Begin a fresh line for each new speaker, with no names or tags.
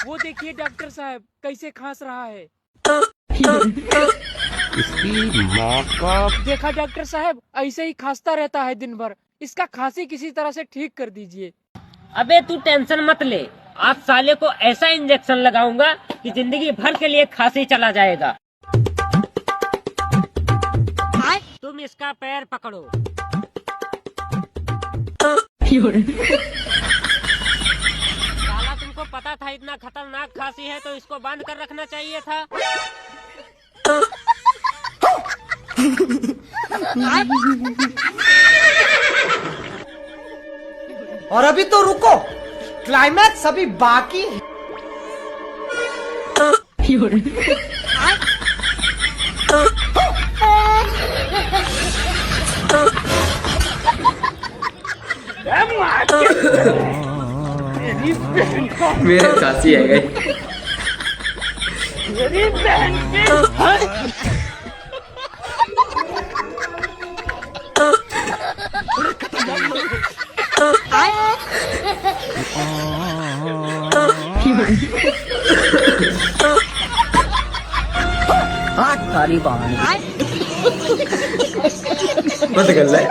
वो देखिए डॉक्टर साहब कैसे खांस रहा है।
इसकी माँ का।
देखा डॉक्टर साहब, ऐसे ही खांसता रहता है दिन भर। इसका खांसी किसी तरह से ठीक कर दीजिए।
अबे तू टेंशन मत ले, आज साले को ऐसा इंजेक्शन लगाऊंगा कि जिंदगी भर के लिए खांसी चला जाएगा। तुम इसका पैर पकड़ो। साला तुमको पता था इतना खतरनाक खांसी है तो इसको बांध कर रखना चाहिए था।
और अभी तो रुको, क्लाइमैक्स अभी बाकी है।
मेरे खांसी है गई।
सारी कहानी
मत कर ले।